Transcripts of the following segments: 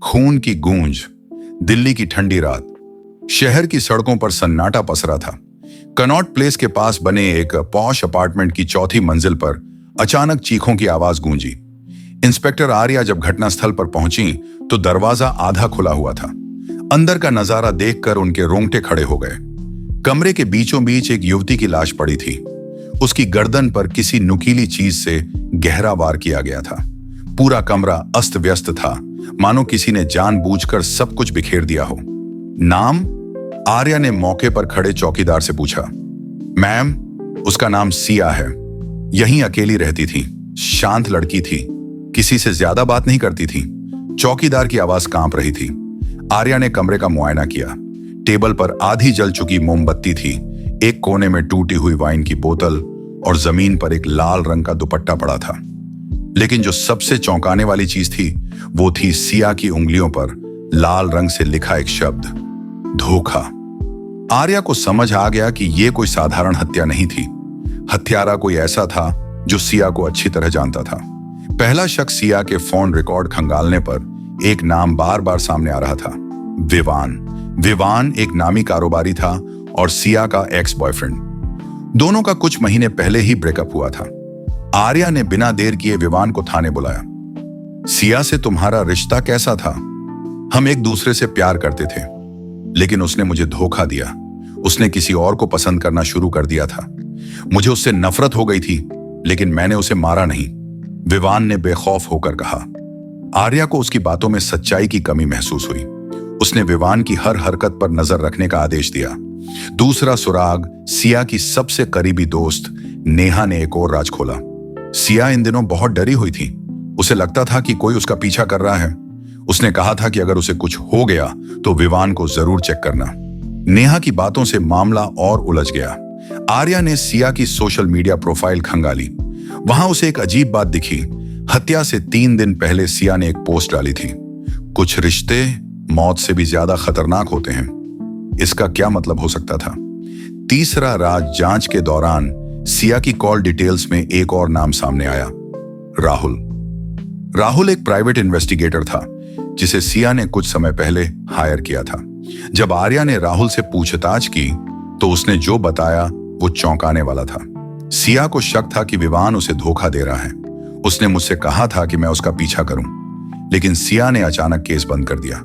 खून की गूंज, दिल्ली की ठंडी रात, शहर की सड़कों पर सन्नाटा पसरा था। कनॉट प्लेस के पास बने एक पॉश अपार्टमेंट की चौथी मंजिल पर अचानक चीखों की आवाज गूंजी। इंस्पेक्टर आर्या जब घटनास्थल पर पहुंची तो दरवाजा आधा खुला हुआ था। अंदर का नजारा देखकर उनके रोंगटे खड़े हो गए। कमरे के बीचों बीच एक युवती की लाश पड़ी थी। उसकी गर्दन पर किसी नुकीली चीज से गहरा वार किया गया था। पूरा कमरा अस्त व्यस्त था, मानो किसी ने जानबूझकर सब कुछ बिखेर दिया हो। नाम? आर्या ने मौके पर खड़े चौकीदार से पूछा। मैम, उसका नाम सिया है। यहीं अकेली रहती थी। शांत लड़की थी, किसी से ज्यादा बात नहीं करती थी। चौकीदार की आवाज कांप रही थी। आर्या ने कमरे का मुआयना किया। टेबल पर आधी जल चुकी मोमबत्ती थी, एक कोने में टूटी हुई वाइन की बोतल और जमीन पर एक लाल रंग का दुपट्टा पड़ा था। लेकिन जो सबसे चौंकाने वाली चीज थी वो थी सिया की उंगलियों पर लाल रंग से लिखा एक शब्द, धोखा। आर्या को समझ आ गया कि यह कोई साधारण हत्या नहीं थी। हत्यारा कोई ऐसा था जो सिया को अच्छी तरह जानता था। पहला शख्स सिया के फोन रिकॉर्ड खंगालने पर एक नाम बार बार सामने आ रहा था, विवान। विवान एक नामी कारोबारी था और सिया का एक्स बॉयफ्रेंड। दोनों का कुछ महीने पहले ही ब्रेकअप हुआ था। आर्या ने बिना देर किए विवान को थाने बुलाया। सिया से तुम्हारा रिश्ता कैसा था? हम एक दूसरे से प्यार करते थे, लेकिन उसने मुझे धोखा दिया। उसने किसी और को पसंद करना शुरू कर दिया था। मुझे उससे नफरत हो गई थी, लेकिन मैंने उसे मारा नहीं, विवान ने बेखौफ होकर कहा। आर्या को उसकी बातों में सच्चाई की कमी महसूस हुई। उसने विवान की हर हरकत पर नजर रखने का आदेश दिया। दूसरा सुराग सिया की सबसे करीबी दोस्त नेहा ने एक और राज खोला। सिया इन दिनों बहुत डरी हुई थी। उसे लगता था कि कोई उसका पीछा कर रहा है। उसने कहा था कि अगर उसे कुछ हो गया तो विवान को जरूर चेक करना। नेहा की बातों से मामला और उलझ गया। आर्या ने सिया की सोशल मीडिया प्रोफाइल खंगाली। वहां उसे एक अजीब बात दिखी। हत्या से 3 दिन पहले सिया ने एक पोस्ट डाली थी, कुछ रिश्ते मौत से भी ज्यादा खतरनाक होते हैं। इसका क्या मतलब हो सकता था? तीसरा राज जांच के दौरान सिया की कॉल डिटेल्स में एक और नाम सामने आया, राहुल। राहुल एक प्राइवेट इन्वेस्टिगेटर था जिसे सिया ने कुछ समय पहले हायर किया था। जब आर्या ने राहुल से पूछताछ की तो उसने जो बताया वो चौंकाने वाला था। सिया को शक था कि विवान उसे धोखा दे रहा है। उसने मुझसे कहा था कि मैं उसका पीछा करूं, लेकिन सिया ने अचानक केस बंद कर दिया।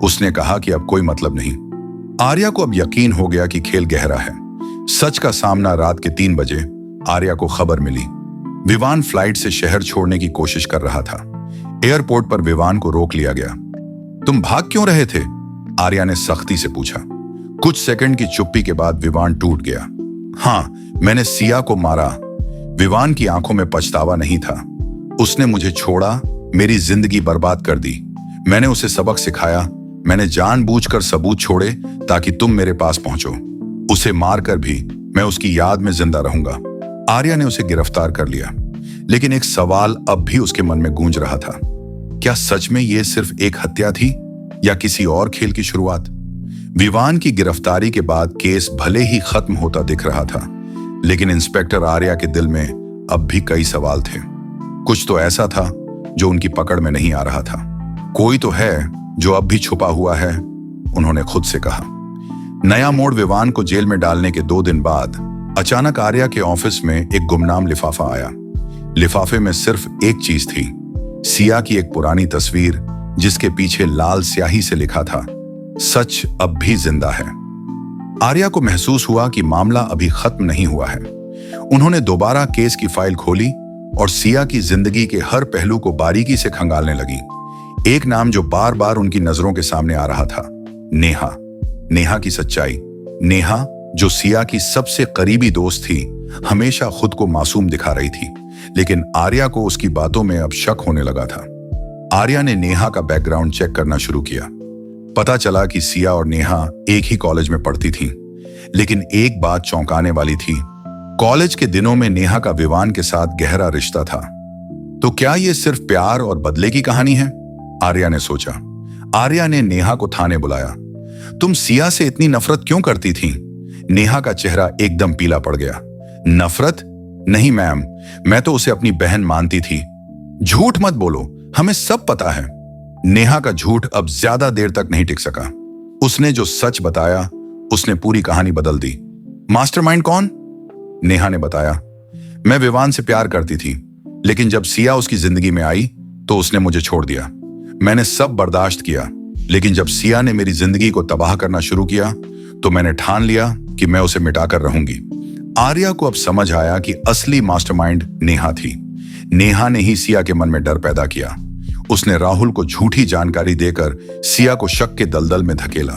उसने कहा कि अब कोई मतलब नहीं। आर्या को अब यकीन हो गया कि खेल गहरा है। सच का सामना रात के 3 बजे आर्या को खबर मिली। विवान फ्लाइट से शहर छोड़ने की कोशिश कर रहा था। एयरपोर्ट पर विवान को रोक लिया गया। तुम भाग क्यों रहे थे? आर्या ने सख्ती से पूछा। कुछ सेकंड की चुप्पी के बाद विवान टूट गया। हाँ, मैंने सिया को मारा। विवान की आंखों में पछतावा नहीं था। उसने मुझे छोड़ा, मेरी जिंदगी बर्बाद कर दी। मैंने उसे सबक सिखाया। मैंने जानबूझकर सबूत छोड़े ताकि तुम मेरे पास पहुंचो। उसे मारकर भी मैं उसकी याद में जिंदा रहूंगा। आर्या ने उसे गिरफ्तार कर लिया, लेकिन एक सवाल अब भी उसके मन में गूंज रहा था। क्या सच में यह सिर्फ एक हत्या थी या किसी और खेल की शुरुआत? विवान की गिरफ्तारी के बाद केस भले ही खत्म होता दिख रहा था, लेकिन इंस्पेक्टर आर्या के दिल में अब भी कई सवाल थे। कुछ तो ऐसा था जो उनकी पकड़ में नहीं आ रहा था। कोई तो है जो अब भी छुपा हुआ है, उन्होंने खुद से कहा। नया मोड़ विवान को जेल में डालने के 2 दिन बाद अचानक आर्या के ऑफिस में एक गुमनाम लिफाफा आया। लिफाफे में सिर्फ एक चीज थी, सिया की एक पुरानी तस्वीर जिसके पीछे लाल स्याही से लिखा था, सच अब भी जिंदा है। आर्या को महसूस हुआ कि मामला अभी खत्म नहीं हुआ है। उन्होंने दोबारा केस की फाइल खोली और सिया की जिंदगी के हर पहलू को बारीकी से खंगालने लगी। एक नाम जो बार बार उनकी नजरों के सामने आ रहा था, नेहा। नेहा की सच्चाई। नेहा जो सिया की सबसे करीबी दोस्त थी, हमेशा खुद को मासूम दिखा रही थी, लेकिन आर्या को उसकी बातों में अब शक होने लगा था। आर्या ने नेहा का बैकग्राउंड चेक करना शुरू किया। पता चला कि सिया और नेहा एक ही कॉलेज में पढ़ती थीं, लेकिन एक बात चौंकाने वाली थी। कॉलेज के दिनों में नेहा का विवान के साथ गहरा रिश्ता था। तो क्या यह सिर्फ प्यार और बदले की कहानी है? आर्या ने सोचा। आर्या ने नेहा को थाने बुलाया। तुम सिया से इतनी नफरत क्यों करती थी? नेहा का चेहरा एकदम पीला पड़ गया। नफरत? नहीं मैम, मैं तो उसे अपनी बहन मानती थी। झूठ मत बोलो, हमें सब पता है। नेहा का झूठ अब ज्यादा देर तक नहीं टिक सका। उसने जो सच बताया उसने पूरी कहानी बदल दी। मास्टरमाइंड कौन? नेहा ने बताया, मैं विवान से प्यार करती थी, लेकिन जब सिया उसकी जिंदगी में आई तो उसने मुझे छोड़ दिया। मैंने सब बर्दाश्त किया, लेकिन जब सिया ने मेरी जिंदगी को तबाह करना शुरू किया तो मैंने ठान लिया कि मैं उसे मिटाकर रहूंगी। आर्या को अब समझ आया कि असली मास्टरमाइंड नेहा थी। नेहा ने ही सिया के मन में डर पैदा किया। उसने राहुल को झूठी जानकारी देकर सिया को शक के दलदल में धकेला।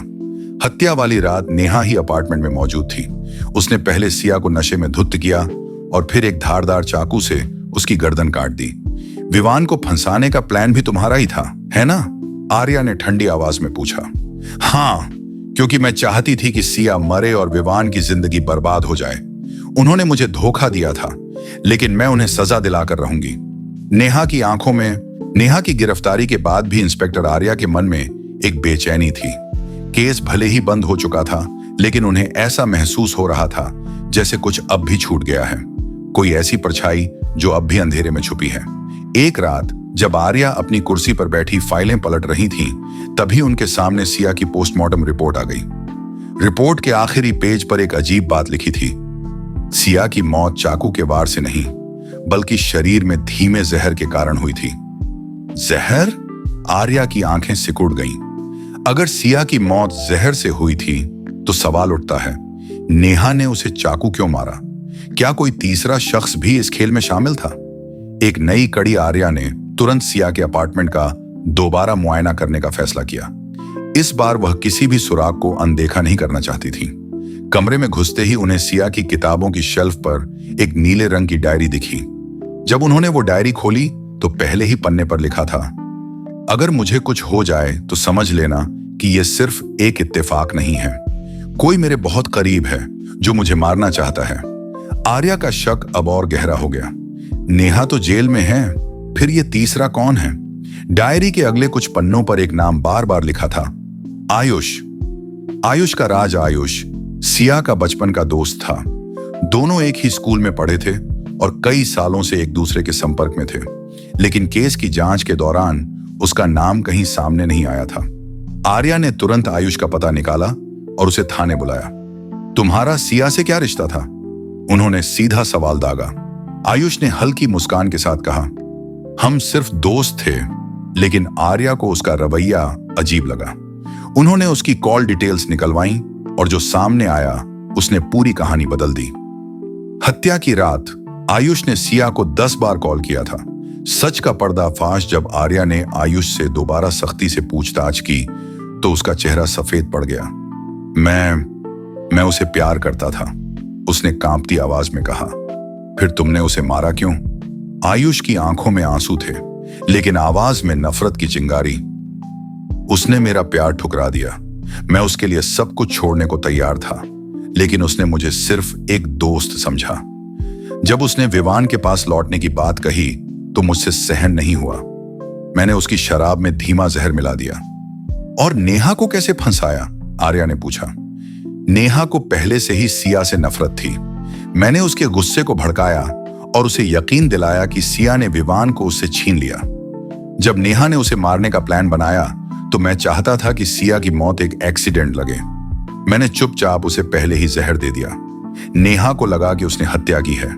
हत्या वाली रात नेहा ही अपार्टमेंट में मौजूद थी। उसने पहले सिया को नशे में धुत किया और फिर एक धारदार चाकू से उसकी गर्दन काट दी। विवान को फंसाने का प्लान भी तुम्हारा ही था, है ना? आर्या ने ठंडी आवाज में पूछा। हाँ, क्योंकि मैं चाहती थी कि सिया मरे और विवान की जिंदगी बर्बाद हो जाए। उन्होंने मुझे धोखा दिया था, लेकिन मैं उन्हें सजा दिलाकर रहूंगी। नेहा की आंखों में नेहा की गिरफ्तारी के बाद भी इंस्पेक्टर आर्या के मन में एक बेचैनी थी। केस भले ही बंद हो चुका था, लेकिन उन्हें ऐसा महसूस हो रहा था जैसे कुछ अब भी छूट गया है, कोई ऐसी परछाई जो अब भी अंधेरे में छुपी है। एक रात जब आर्या अपनी कुर्सी पर बैठी फाइलें पलट रही थी, तभी उनके सामने सिया की पोस्टमार्टम रिपोर्ट आ गई। रिपोर्ट के आखिरी पेज पर एक अजीब बात लिखी थी। सिया की मौत चाकू के वार से नहीं, बल्कि शरीर में धीमे जहर के कारण हुई थी। जहर? आर्या की आंखें सिकुड़ गईं। अगर सिया की मौत जहर से हुई थी तो सवाल उठता है, नेहा ने उसे चाकू क्यों मारा? क्या कोई तीसरा शख्स भी इस खेल में शामिल था? एक नई कड़ी आर्या ने तुरंत सिया के अपार्टमेंट का दोबारा मुआयना करने का फैसला किया। इस बार वह किसी भी सुराग को अनदेखा नहीं करना चाहती थी। कमरे में घुसते ही उन्हें सिया की किताबों की शेल्फ पर एक नीले रंग की डायरी दिखी। जब उन्होंने वो डायरी खोली तो पहले ही पन्ने पर लिखा था, अगर मुझे कुछ हो जाए तो समझ लेना कि यह सिर्फ एक इत्तेफाक नहीं है। कोई मेरे बहुत करीब है जो मुझे मारना चाहता है। आर्या का शक अब और गहरा हो गया। नेहा तो जेल में है, फिर ये तीसरा कौन है? डायरी के अगले कुछ पन्नों पर एक नाम बार बार लिखा था, आयुष। आयुष का राज आयुष सिया का बचपन का दोस्त था। दोनों एक ही स्कूल में पढ़े थे और कई सालों से एक दूसरे के संपर्क में थे, लेकिन केस की जांच के दौरान उसका नाम कहीं सामने नहीं आया था। आर्या ने तुरंत आयुष का पता निकाला और उसे थाने बुलाया। तुम्हारा सिया से क्या रिश्ता था? उन्होंने सीधा सवाल दागा। आयुष ने हल्की मुस्कान के साथ कहा, हम सिर्फ दोस्त थे, लेकिन आर्या को उसका रवैया अजीब लगा। उन्होंने उसकी कॉल डिटेल्स निकलवाई और जो सामने आया उसने पूरी कहानी बदल दी। हत्या की रात आयुष ने सिया को 10 बार कॉल किया था। सच का पर्दाफाश जब आर्या ने आयुष से दोबारा सख्ती से पूछताछ की तो उसका चेहरा सफेद पड़ गया। मैं उसे प्यार करता था, उसने कांपती आवाज में कहा। फिर तुमने उसे मारा क्यों? आयुष की आंखों में आंसू थे, लेकिन आवाज में नफरत की चिंगारी। उसने मेरा प्यार ठुकरा दिया। मैं उसके लिए सब कुछ छोड़ने को तैयार था, लेकिन उसने मुझे सिर्फ एक दोस्त समझा। जब उसने विवान के पास लौटने की बात कही तो मुझसे सहन नहीं हुआ। मैंने उसकी शराब में धीमा जहर मिला दिया। और नेहा को कैसे फंसाया? आर्या ने पूछा। नेहा को पहले से ही सिया से नफरत थी। मैंने उसके गुस्से को भड़काया और उसे यकीन दिलाया कि सिया ने विवान को उससे छीन लिया। जब नेहा ने उसे मारने का प्लान बनाया तो मैं चाहता था कि सिया की मौत एक एक्सीडेंट लगे। मैंने चुपचाप उसे पहले ही जहर दे दिया। नेहा को लगा कि उसने हत्या की है,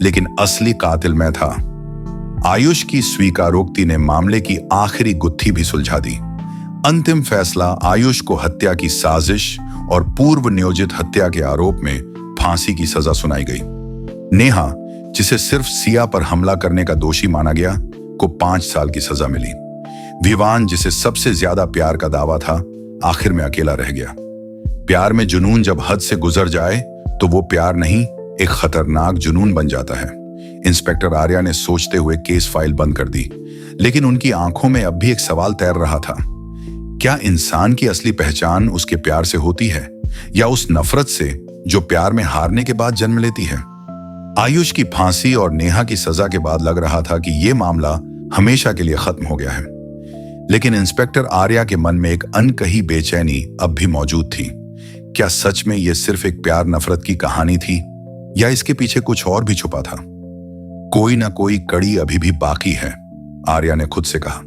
लेकिन असली कातिल मैं था। आयुष की स्वीकारोक्ति ने मामले की आखिरी गुत्थी भी सुलझा दी। अंतिम फैसला आयुष को हत्या की साजिश और पूर्व नियोजित हत्या के आरोप में फांसी की सजा सुनाई गई। नेहा, जिसे सिर्फ सिया पर हमला करने का दोषी माना गया, को 5 साल की सजा मिली। विवान, जिसे सबसे ज्यादा प्यार का दावा था, आखिर में अकेला रह गया। प्यार में जुनून जब हद से गुजर जाए तो वो प्यार नहीं, एक खतरनाक जुनून बन जाता है। इंस्पेक्टर आर्या ने सोचते हुए केस फाइल बंद कर दी, लेकिन उनकी आंखों में अब भी एक सवाल तैर रहा था। क्या इंसान की असली पहचान उसके प्यार से होती है, या उस नफरत से जो प्यार में हारने के बाद जन्म लेती है? आयुष की फांसी और नेहा की सजा के बाद लग रहा था कि यह मामला हमेशा के लिए खत्म हो गया है, लेकिन इंस्पेक्टर आर्या के मन में एक अनकही बेचैनी अब भी मौजूद थी। क्या सच में यह सिर्फ एक प्यार नफरत की कहानी थी, या इसके पीछे कुछ और भी छुपा था? कोई ना कोई कड़ी अभी भी बाकी है, आर्या ने खुद से कहा।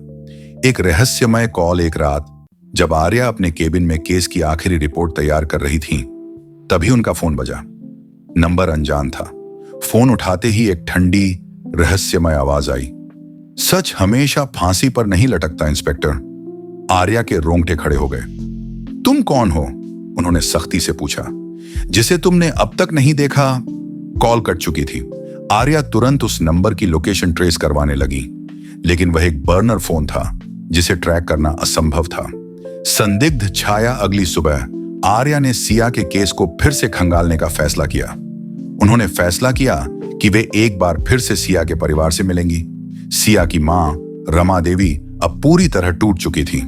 एक रहस्यमय कॉल एक रात जब आर्या अपने केबिन में केस की आखिरी रिपोर्ट तैयार कर रही थी, तभी उनका फोन बजा। नंबर अनजान था। फोन उठाते ही एक ठंडी रहस्यमय आवाज आई। सच हमेशा फांसी पर नहीं लटकता इंस्पेक्टर। आर्या के रोंगटे खड़े हो गए। तुम कौन हो? उन्होंने सख्ती से पूछा। जिसे तुमने अब तक नहीं देखा। कॉल कट चुकी थी। आर्या तुरंत उस नंबर की लोकेशन ट्रेस करवाने लगी, लेकिन वह एक बर्नर फोन था जिसे ट्रैक करना असंभव था। संदिग्ध छाया अगली सुबह आर्या ने सिया के केस को फिर से खंगालने का फैसला किया। उन्होंने फैसला किया कि वे एक बार फिर से सिया के परिवार से मिलेंगी। सिया की मां रमा देवी अब पूरी तरह टूट चुकी थी।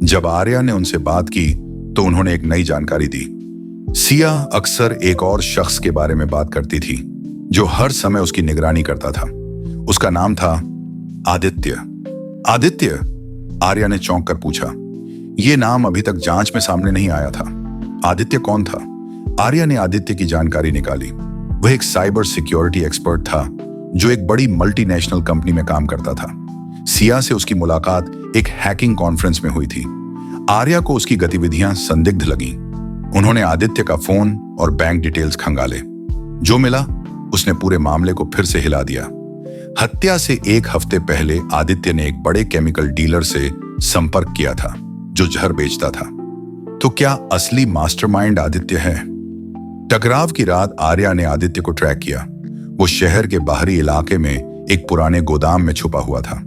जब आर्या ने उनसे बात की तो उन्होंने एक नई जानकारी दी। सिया अक्सर एक और शख्स के बारे में बात करती थी जो हर समय उसकी निगरानी करता था। उसका नाम था आदित्य। आदित्य? आर्या ने चौंक कर पूछा। यह नाम अभी तक जांच में सामने नहीं आया था। आदित्य कौन था? आर्या ने आदित्य की जानकारी निकाली। वह एक साइबर सिक्योरिटी एक्सपर्ट था जो एक बड़ी मल्टीनेशनल कंपनी में काम करता था। सिया से उसकी मुलाकात एक हैकिंग कॉन्फ्रेंस में हुई थी। आर्या को उसकी गतिविधियां संदिग्ध लगीं। उन्होंने आदित्य का फोन और बैंक डिटेल्स खंगाले। जो मिला उसने पूरे मामले को फिर से हिला दिया। हत्या से एक हफ्ते पहले आदित्य ने एक बड़े केमिकल डीलर से संपर्क किया था जो जहर बेचता था। तो क्या असली मास्टरमाइंड आदित्य है? टकराव की रात आर्या ने आदित्य को ट्रैक किया। वो शहर के बाहरी इलाके में एक पुराने गोदाम में छुपा हुआ था।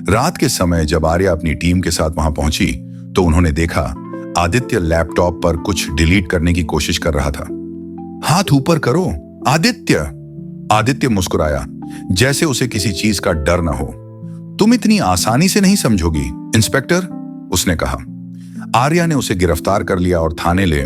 रात के समय जब आर्या अपनी टीम के साथ वहां पहुंची तो उन्होंने देखा आदित्य लैपटॉप पर कुछ डिलीट करने की कोशिश कर रहा था। हाथ ऊपर करो आदित्य। आदित्य मुस्कुराया जैसे उसे किसी चीज का डर न हो। तुम इतनी आसानी से नहीं समझोगी इंस्पेक्टर, उसने कहा। आर्या ने उसे गिरफ्तार कर लिया और थाने ले